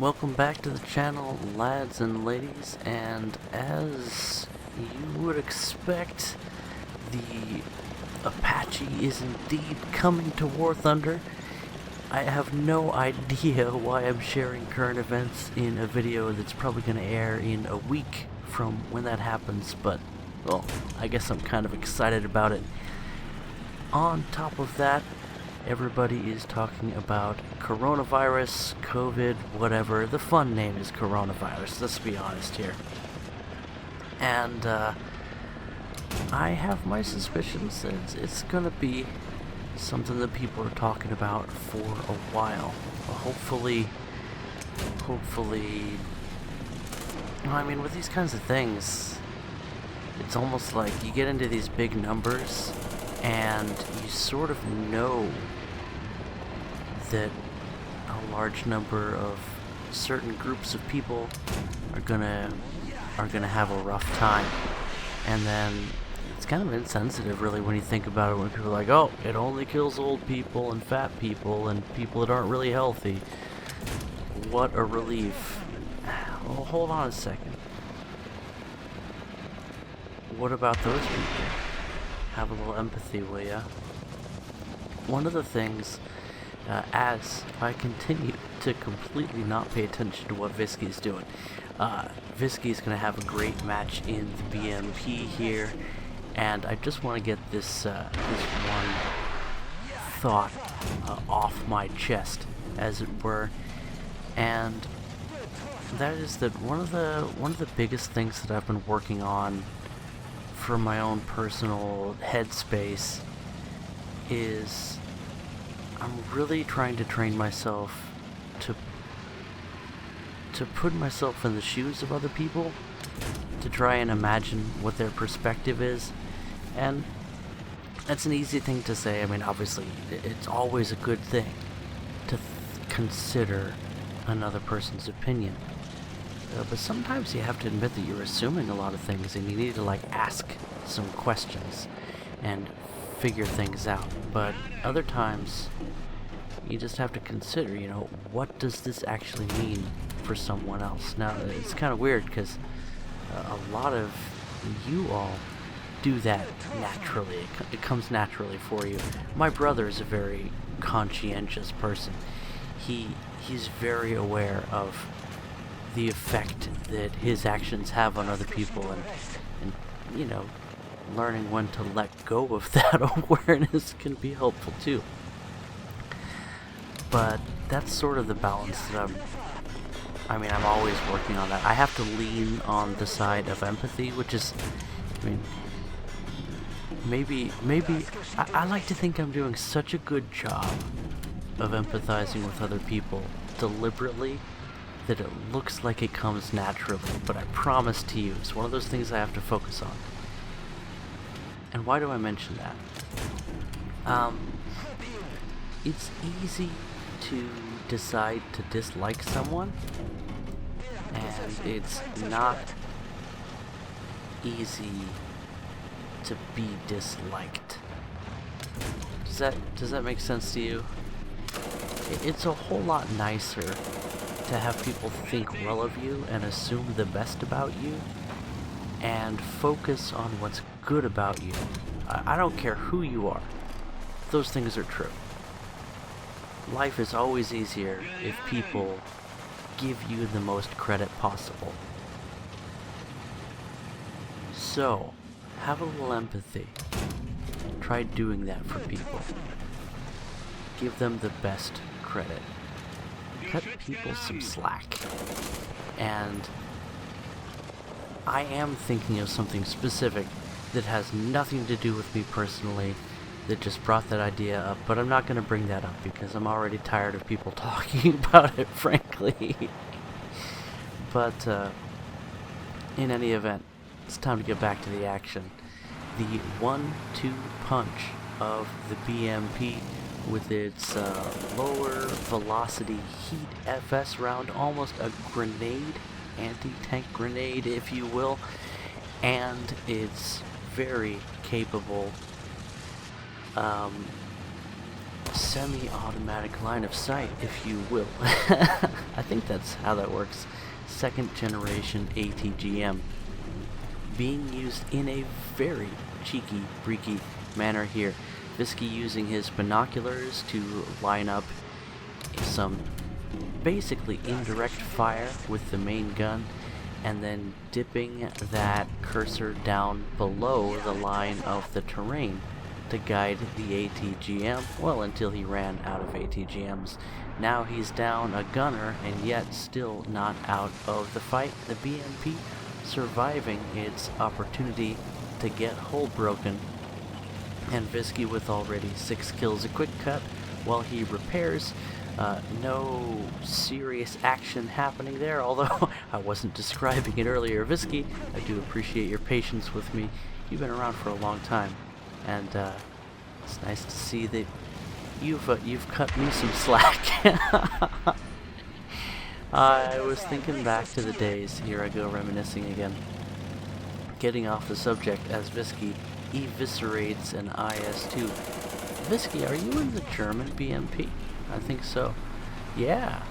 Welcome back to the channel, lads and ladies, and as you would expect, the Apache is indeed coming to War Thunder. I have no idea why I'm sharing current events in a video that's probably going to air in a week from when that happens, but, well, I guess I'm kind of excited about it. On top of that, everybody is talking about coronavirus, COVID, whatever. The fun name is coronavirus, let's be honest here. And I have my suspicions that it's gonna be something that people are talking about for a while. Hopefully, I mean, with these kinds of things, it's almost like you get into these big numbers and you sort of know that a large number of certain groups of people are gonna have a rough time, and then it's kind of insensitive really when you think about it, when people are like, oh, it only kills old people and fat people and people that aren't really healthy. What a relief. Well, hold on a second. What about those people? Have a little empathy, will ya? One of the things, as I continue to completely not pay attention to what Visky's doing, Visky's going to have a great match in the BMP here, and I just want to get this one thought off my chest, as it were, and that is that one of the biggest things that I've been working on for my own personal headspace is I'm really trying to train myself to put myself in the shoes of other people, to try and imagine what their perspective is. And that's an easy thing to say. I mean, obviously it's always a good thing to consider another person's opinion. But sometimes you have to admit that you're assuming a lot of things, and you need to ask some questions and figure things out. But other times you just have to consider, what does this actually mean for someone else? Now, it's kind of weird because a lot of you all do that naturally. It comes naturally for you. My brother is a very conscientious person. He's very aware of the effect that his actions have on other people, and learning when to let go of that awareness can be helpful too. But that's sort of the balance that I'm always working on that. I have to lean on the side of empathy, which is, maybe I like to think I'm doing such a good job of empathizing with other people deliberately that it looks like it comes naturally, but I promise to you, it's one of those things I have to focus on. And why do I mention that? It's easy to decide to dislike someone, and it's not easy to be disliked. Does that make sense to you? It's a whole lot nicer to have people think well of you and assume the best about you and focus on what's good about you. I don't care who you are. Those things are true. Life is always easier if people give you the most credit possible. So, have a little empathy. Try doing that for people. Give them the best credit. Cut people some slack. And I am thinking of something specific that has nothing to do with me personally, that just brought that idea up, but I'm not going to bring that up because I'm already tired of people talking about it, frankly. But in any event, it's time to get back to the action. The 1-2 punch of the BMP with its lower velocity heat FS round, almost a grenade, anti-tank grenade if you will, and it's very capable semi-automatic line of sight, if you will. I think that's how that works. Second generation ATGM. Being used in a very cheeky, freaky manner here. Visky using his binoculars to line up some basically indirect fire with the main gun, and then dipping that cursor down below the line of the terrain to guide the ATGM, well, until he ran out of ATGMs. Now he's down a gunner, and yet still not out of the fight. The BMP surviving its opportunity to get hull broken, and Visky with already 6 kills. A quick cut while he repairs. No serious action happening there, although I wasn't describing it earlier. Visky, I do appreciate your patience with me. You've been around for a long time, and it's nice to see that you've cut me some slack. I was thinking back to the days, here I go reminiscing again, getting off the subject as Visky eviscerates an IS-2. Visky, are you in the German BMP? I think so. Yeah,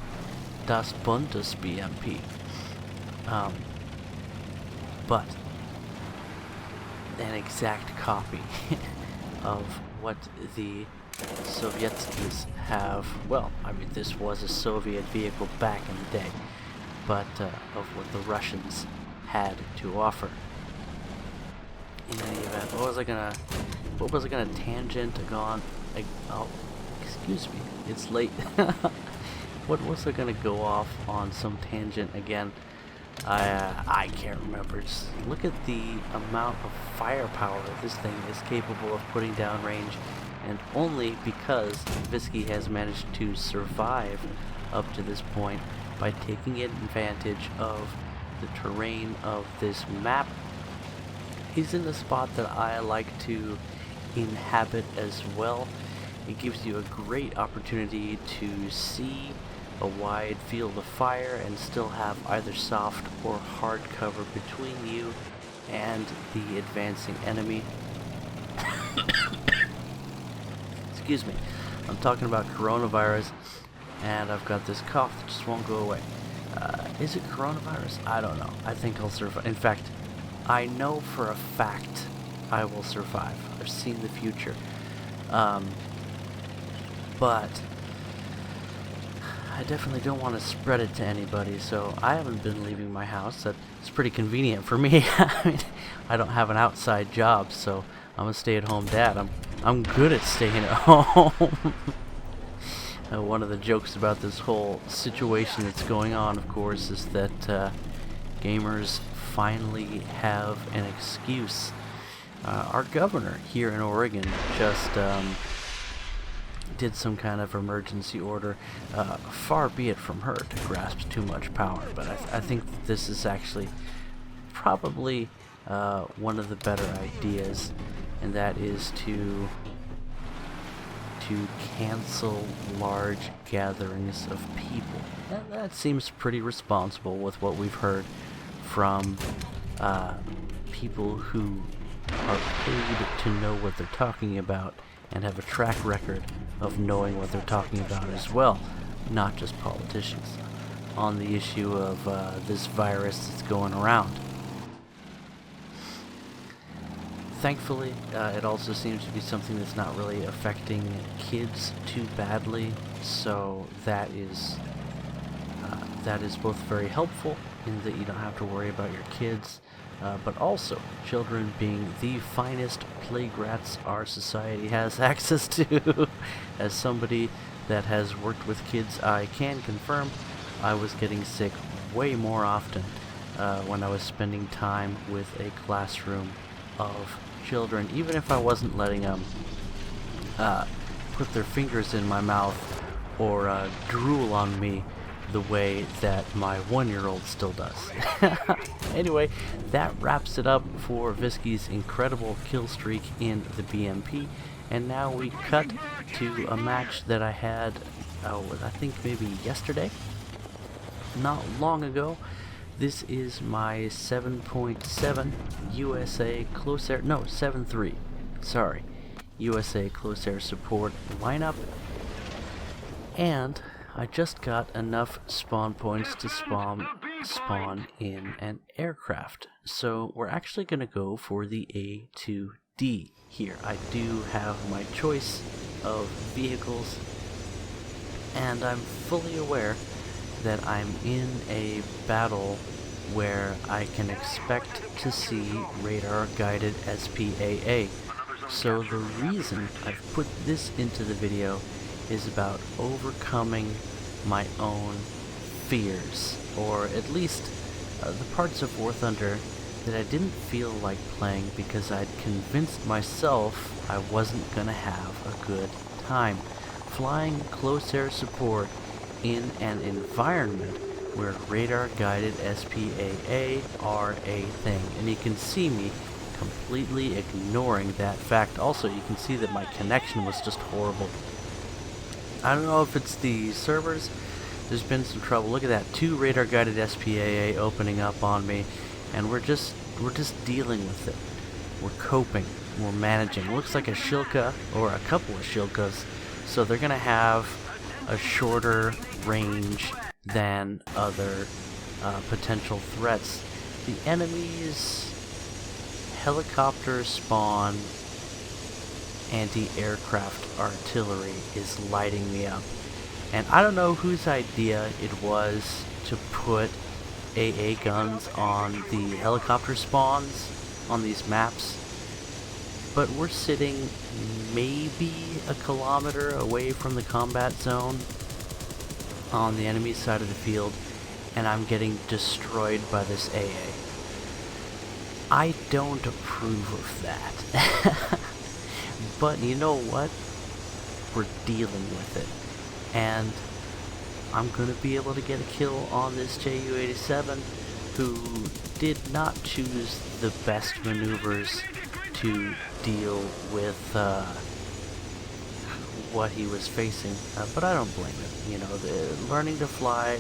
Das Bundes BMP. But an exact copy of what the Sovietskis have. Well, I mean, this was a Soviet vehicle back in the day, but of what the Russians had to offer. In any event, what was I gonna tangent on? Oh, excuse me, it's late. What was I gonna go off on some tangent again? I can't remember. Just look at the amount of firepower this thing is capable of putting down range, and only because Visky has managed to survive up to this point by taking advantage of the terrain of this map. He's in the spot that I like to inhabit as well. It gives you a great opportunity to see a wide field of fire and still have either soft or hard cover between you and the advancing enemy. Excuse me. I'm talking about coronavirus, and I've got this cough that just won't go away. Is it coronavirus? I don't know. I think I'll survive. In fact, I know for a fact I will survive. I've seen the future. But I definitely don't want to spread it to anybody, so I haven't been leaving my house. That's pretty convenient for me. I mean, I don't have an outside job, so I'm a stay-at-home dad. I'm good at staying at home. One of the jokes about this whole situation that's going on, of course, is that gamers finally have an excuse. Our governor here in Oregon just did some kind of emergency order. Far be it from her to grasp too much power, but I think that this is actually probably one of the better ideas, and that is to cancel large gatherings of people. That seems pretty responsible with what we've heard from people who are paid to know what they're talking about and have a track record of knowing what they're talking about as well, not just politicians, on the issue of this virus that's going around. Thankfully, it also seems to be something that's not really affecting kids too badly, so that is both very helpful in that you don't have to worry about your kids, but also children being the finest plague rats our society has access to. As somebody that has worked with kids, I can confirm I was getting sick way more often when I was spending time with a classroom of children, even if I wasn't letting them put their fingers in my mouth or drool on me the way that my 1-year-old still does. Anyway, that wraps it up for Visky's incredible kill streak in the BMP, and now we cut to a match that I had, I think maybe yesterday, not long ago. This is my 7.7 USA close air, no, 7.3, sorry, USA close air support lineup, And I just got enough spawn points to spawn in an aircraft. So we're actually going to go for the A2D here. I do have my choice of vehicles, and I'm fully aware that I'm in a battle where I can expect to see radar-guided SPAA. So the reason I've put this into the video is about overcoming my own fears, or at least the parts of War Thunder that I didn't feel like playing because I'd convinced myself I wasn't gonna have a good time. Flying close air support in an environment where radar-guided SPAA are a thing. And you can see me completely ignoring that fact. Also, you can see that my connection was just horrible. I don't know if it's the servers. There's been some trouble. Look at that, 2 radar-guided SPAA opening up on me, and we're just dealing with it. We're coping. We're managing. It looks like a Shilka, or a couple of Shilkas, so they're gonna have a shorter range than other potential threats. The enemy's helicopter spawn anti-aircraft artillery is lighting me up. And I don't know whose idea it was to put AA guns on the helicopter spawns on these maps, but we're sitting maybe a kilometer away from the combat zone on the enemy side of the field, and I'm getting destroyed by this AA. I don't approve of that. But you know what? We're dealing with it. And I'm going to be able to get a kill on this Ju-87, who did not choose the best maneuvers to deal with what he was facing. But I don't blame him. You know, learning to fly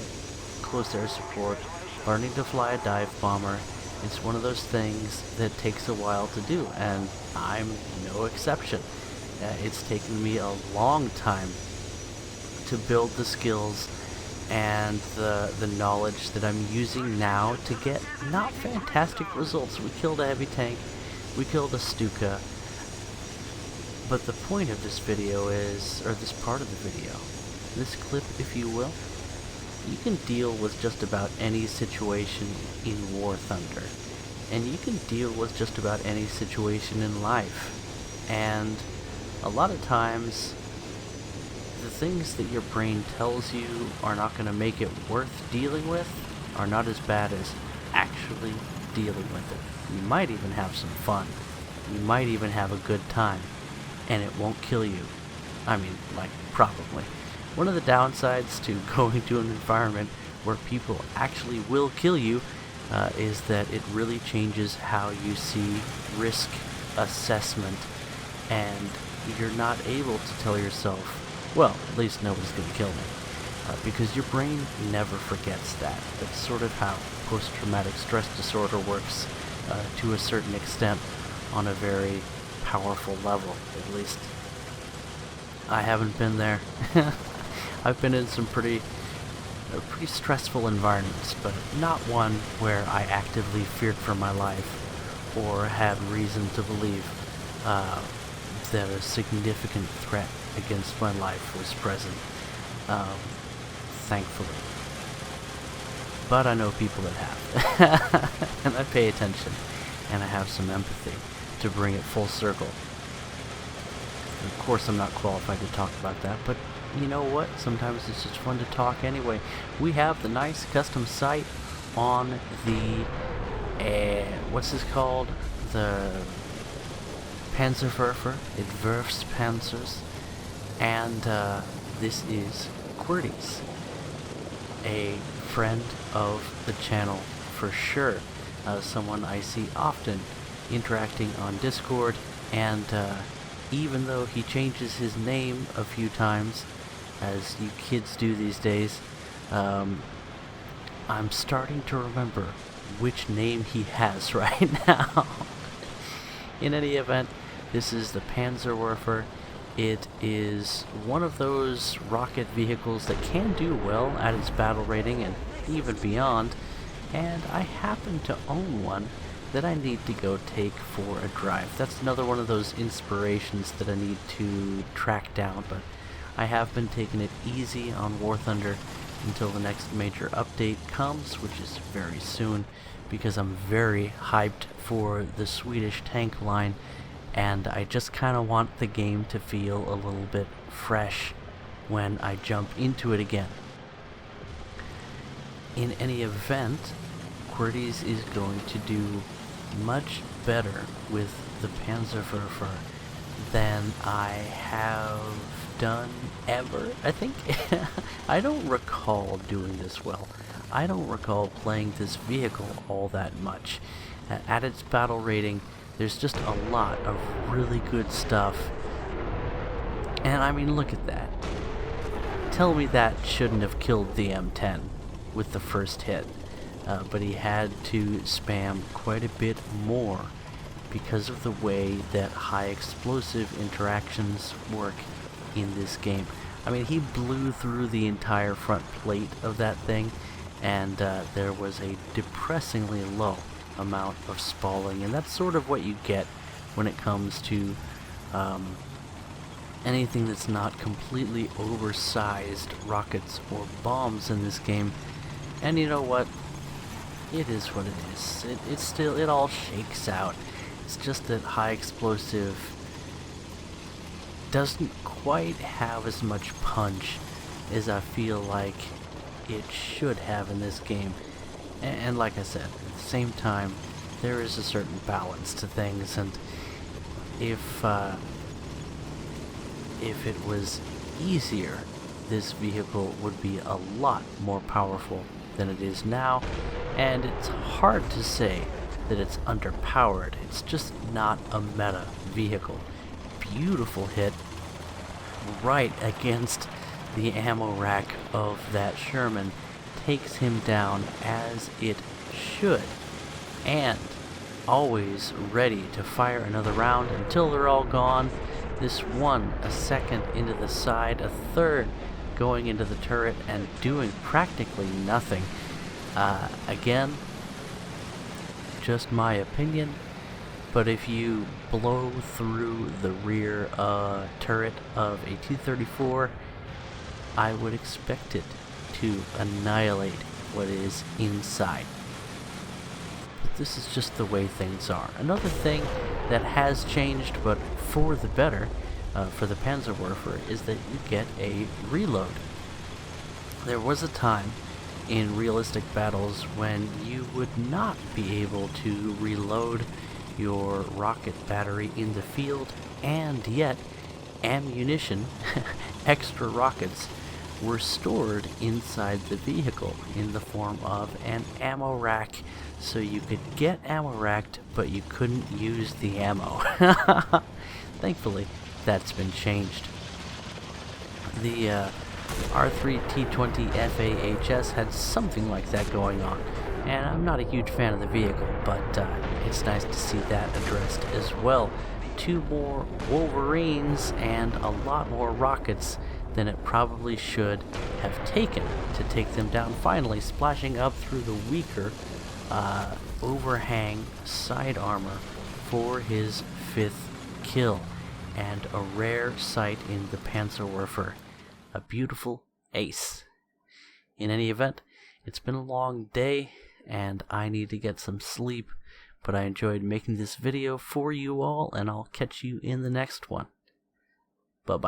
close air support, learning to fly a dive bomber, it's one of those things that takes a while to do, and I'm no exception. It's taken me a long time to build the skills and the knowledge that I'm using now to get not fantastic results. We killed a heavy tank, we killed a Stuka, but the point of this video is, or this part of the video, this clip if you will, you can deal with just about any situation in War Thunder, and you can deal with just about any situation in life. And a lot of times, the things that your brain tells you are not going to make it worth dealing with are not as bad as actually dealing with it. You might even have some fun. You might even have a good time, and it won't kill you. I mean, like, probably. One of the downsides to going to an environment where people actually will kill you is that it really changes how you see risk assessment, and you're not able to tell yourself, well, at least nobody's going to kill me, because your brain never forgets that. That's sort of how post-traumatic stress disorder works to a certain extent on a very powerful level, at least. I haven't been there. I've been in some pretty stressful environments, but not one where I actively feared for my life or had reason to believe that a significant threat against my life was present, thankfully. But I know people that have, and I pay attention, and I have some empathy to bring it full circle. Of course, I'm not qualified to talk about that, but you know what? Sometimes it's just fun to talk anyway. We have the nice custom site on the, what's this called? The Panzerwerfer. It werfs Panzers. And this is Qwerty's, a friend of the channel for sure. Someone I see often interacting on Discord, and even though he changes his name a few times, as you kids do these days, I'm starting to remember which name he has right now. In any event, this is the Panzerwerfer. It is one of those rocket vehicles that can do well at its battle rating and even beyond, and I happen to own one that I need to go take for a drive. That's another one of those inspirations that I need to track down, but I have been taking it easy on War Thunder until the next major update comes, which is very soon, because I'm very hyped for the Swedish tank line, and I just kind of want the game to feel a little bit fresh when I jump into it again. In any event, QWERTYs is going to do much better with the Panzerwerfer than I have done ever, I think. I don't recall doing this well. I don't recall playing this vehicle all that much. At its battle rating, there's just a lot of really good stuff. And I mean, look at that. Tell me that shouldn't have killed the M10 with the first hit. But he had to spam quite a bit more because of the way that high explosive interactions work in this game. I mean, he blew through the entire front plate of that thing, and there was a depressingly low amount of spalling, and that's sort of what you get when it comes to anything that's not completely oversized rockets or bombs in this game. And you know what? It is what it is. It all shakes out. It's just that high explosive doesn't quite have as much punch as I feel like it should have in this game. And like I said, at the same time, there is a certain balance to things, and if it was easier, this vehicle would be a lot more powerful than it is now, and it's hard to say that it's underpowered. It's just not a meta vehicle. Beautiful hit right against the ammo rack of that Sherman, takes him down as it should, and always ready to fire another round until they're all gone. This one a second into the side, a third going into the turret, and doing practically nothing. Again, just my opinion, but if you blow through the rear turret of a T-34, I would expect it to annihilate what is inside. But this is just the way things are. Another thing that has changed, but for the better, for the Panzerwerfer, is that you get a reload. There was a time in realistic battles when you would not be able to reload your rocket battery in the field, and yet ammunition, extra rockets, were stored inside the vehicle in the form of an ammo rack, so you could get ammo racked, but you couldn't use the ammo. Thankfully, that's been changed. The R3T20 FAHS had something like that going on, and I'm not a huge fan of the vehicle, but it's nice to see that addressed as well. 2 more Wolverines and a lot more rockets than it probably should have taken to take them down, finally splashing up through the weaker overhang side armor for his 5th kill, and a rare sight in the Panzerwerfer. A beautiful ace. In any event, it's been a long day, and I need to get some sleep, but I enjoyed making this video for you all, and I'll catch you in the next one. Bye-bye.